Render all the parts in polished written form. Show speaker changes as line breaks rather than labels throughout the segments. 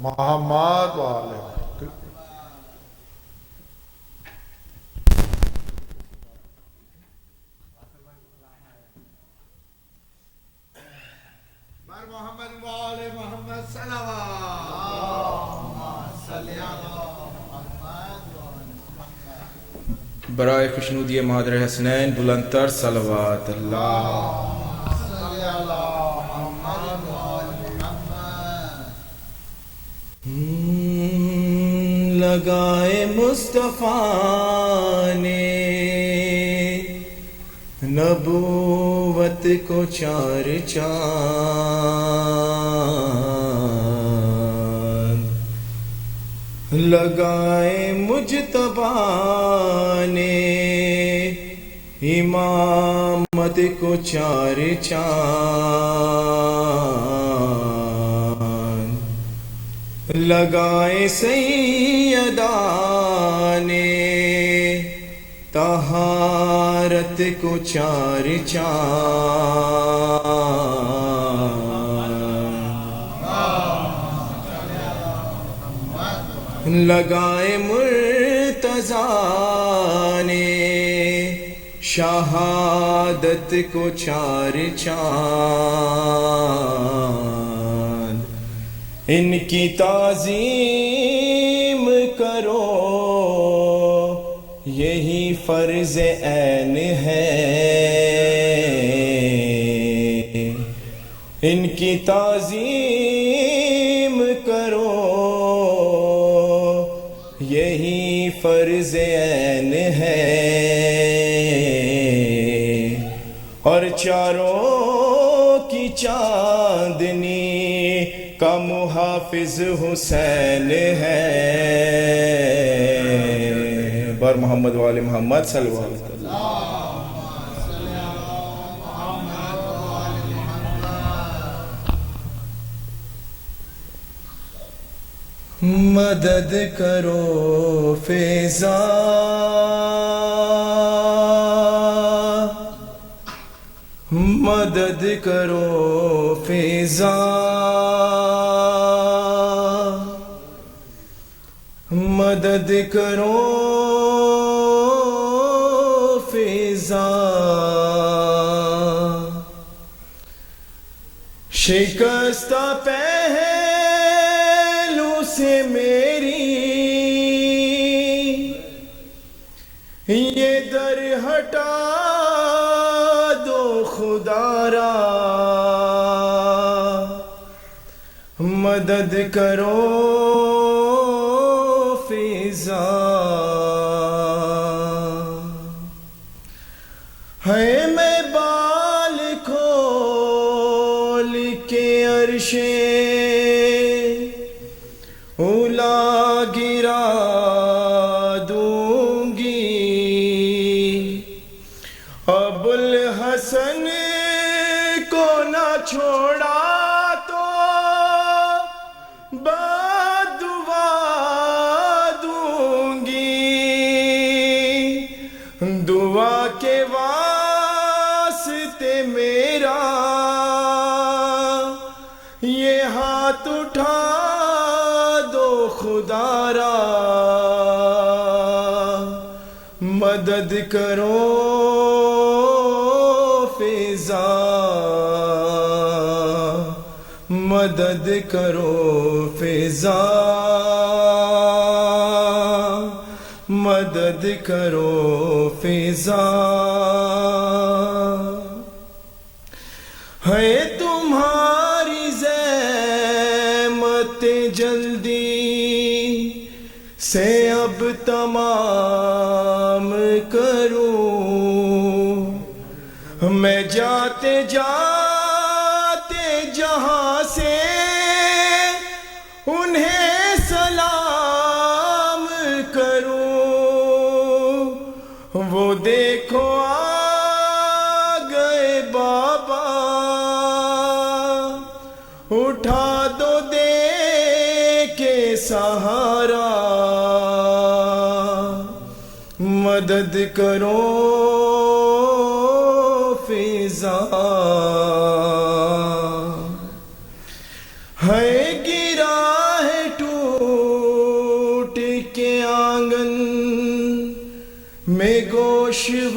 محمد والے محمد والے محمد
برائے خوشنودی مادر حسنین بلندتر صلوات اللہ لگائے مصطفیٰ نے نبوت کو چار چاند لگائے مجتبیٰ نے امامت کو چار چاند لگائے سیدہ نے طہارت کو چار چاند لگائے مرتضیٰ نے شہادت کو چار چاند ان کی تعظیم کرو یہی فرض عین ہے ان کی تعظیم کرو یہی فرض عین ہے اور چاروں کی چاندنی کا محافظ حسین ہے بار محمد والے محمد صلی اللہ علیہ وسلم مدد کرو فیضاں مدد کرو فیضاں مدد کرو فیضاں شکستہ پہلو سے میری یہ در ہٹا دو خدا را مدد کرو ہے میں بال کھول کے عرش اولا گرا دوں گی ابو الحسن کو نہ چھوڑا تو دعا کے واسطے میرا یہ ہاتھ اٹھا دو خدا را مدد کرو فیضاں مدد کرو فیضاں مدد کرو فیضاں ہے تمہاری زحمت جلدی سے اب تمام کروں میں جاتے جاتے جہاں سے انہیں سلام کروں وہ دیکھو آ گئے بابا اٹھا دو دے کے سہارا مدد کرو فیضاں ہے گرا ہے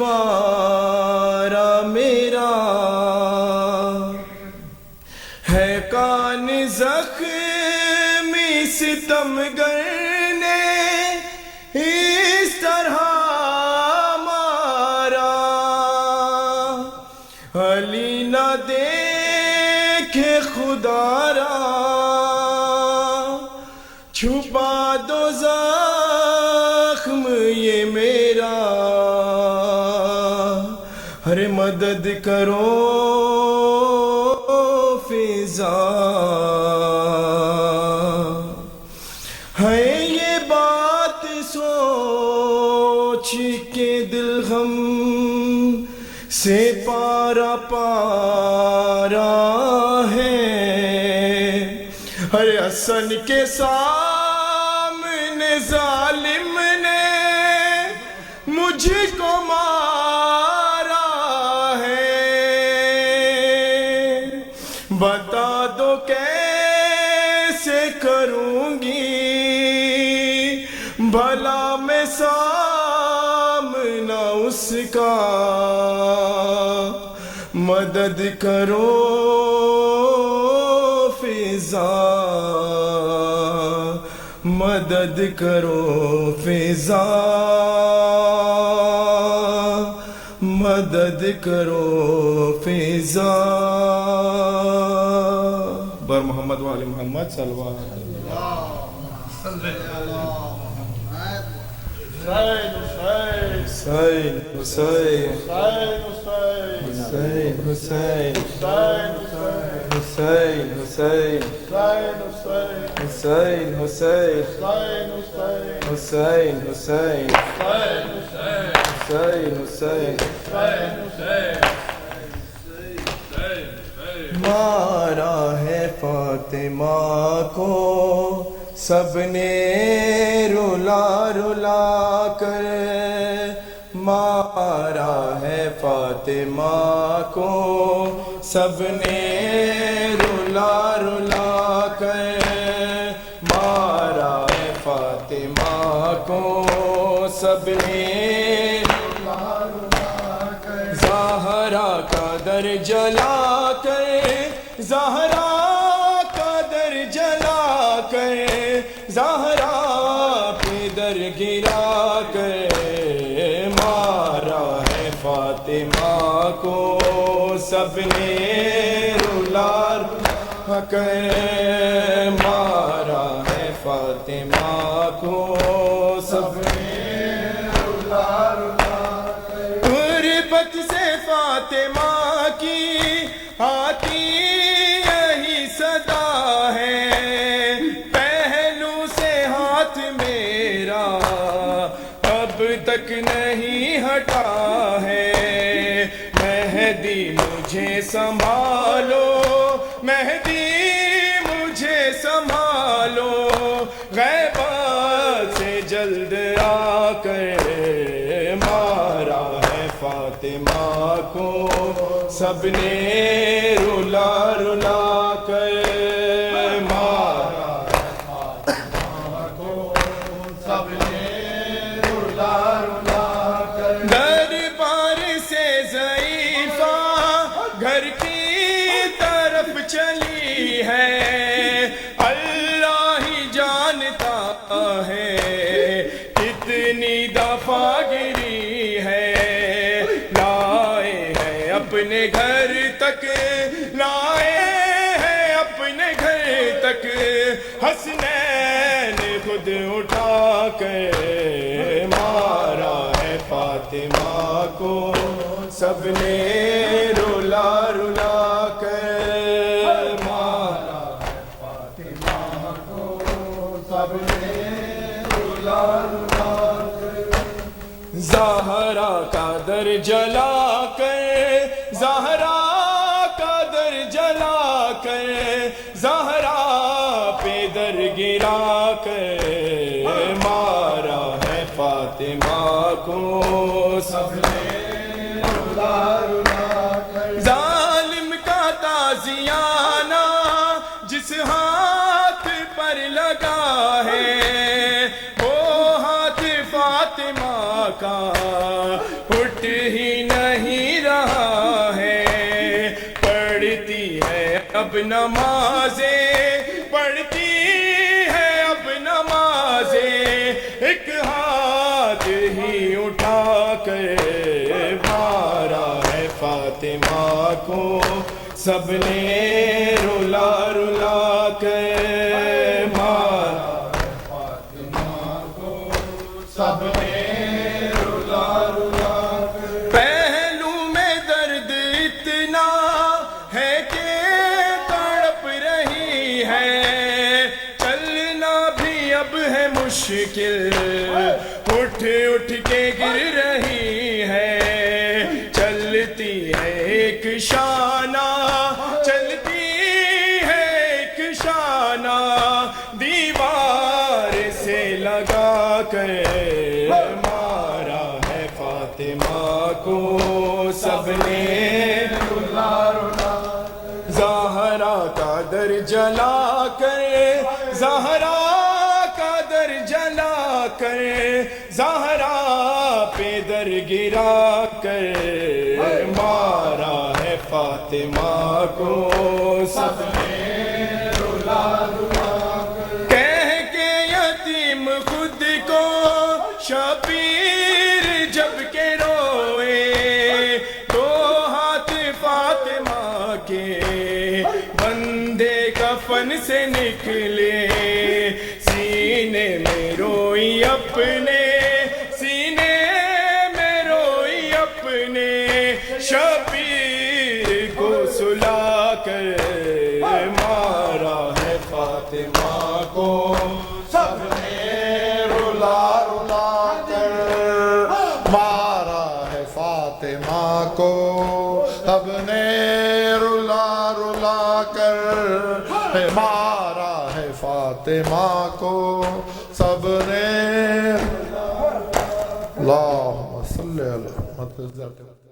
گوشوارا میرا ہے کان زخمی ستمگر نے اس طرح مارا علی نہ دیکھے خدا را چھپا دو زخم یہ میرا ارے مدد کرو فضا ہے یہ بات سوچ کے دل غم سے پارا پارا ہے ارے حسن کے سامنے ظالم نے مجھ کو مارا ہے بتا دو کیسے کروں گی بھلا میں سامنا اس کا مدد کرو فضا مدد کرو فضا مدد کرو فضا بر محمد و آل محمد صلوات حسین حسین حسین حسین حسین حسین حسین حسین حسین حسین حسین حسین مارا ہے فاطمہ کو سب نے رلا رلا کر مارا ہے فاطمہ کو سب نے رلا رلا کر مارا ہے فاطمہ کو سب نے رلا رلا کر زہرا کا در جلا کر زہرا کا در جلا کر زہرا پہ در گرا کر مارا ہے فاطمہ کو سب نے رلا رلا کر مارا ہے فاطمہ کو سب نے رلا رلا کر غربت سے فاطمہ کی آتی یہی صدا ہے پہلو سے ہاتھ میرا اب تک نہیں ہٹا ہے مہدی مجھے سنبھالو مہدی مجھے سنبھالو غیبت سے جلد آ کر مارا ہے فاطمہ کو سب نے رلا رلا کر مارا ہے فاطمہ کو سب نے رلا رلا کر دربار سے ضعیفہ گھر کی طرف چلی ہے اللہ ہی جانتا ہے کتنی دفعہ گری ہے لائے ہیں اپنے گھر تک لائے ہیں اپنے گھر تک حسنین خود اٹھا کر مارا ہے فاطمہ کو سب نے رلا رلا کر مارا ہے فاطمہ کو سب نے رلا رلا کر زہرا کا در جلا کر زہرا کا در جلا کر زہرا پہ در گرا کر مارا ہے فاطمہ کو سب نے رلا رلا کر ظالم کا تازیانہ جس ہاتھ پر لگا ہے وہ ہاتھ فاطمہ کا نمازیں پڑھتی ہے اب نمازیں ایک ہاتھ ہی اٹھا کر مارا ہے فاطمہ کو سب نے رلا رلا کر مارا ہے فاطمہ کو سب نے رلا رلا کر پہلو میں درد اتنا ہے کہ تڑپ رہی ہے چلنا بھی اب ہے مشکل اٹھ اٹھ کے گر رہی ہے چلتی ہے ایک شانہ چلتی ہے ایک شانہ دیوار سے لگا کر مارا ہے فاطمہ کو سب نے رلا رلا زہرا کا در جلا کر زہرا کا در جلا کر زہرا پہ در گرا کر مارا ہے فاطمہ کو سب نے رلا رلا کر کہہ کے یتیم خود کو شبیر جب کے روئے دو ہاتھ فاطمہ کے بندے کفن سے نکلے سینے میں روئی اپنے سینے میں روئی اپنے شبیر کو سلا کر مارا ہے فاطمہ کو سب نے
رلا رلا کر مارا ہے فاطمہ کو سب نے رلا رلا کر مارا ہے فاطمہ کو سب نے اللہم صلی علی محمد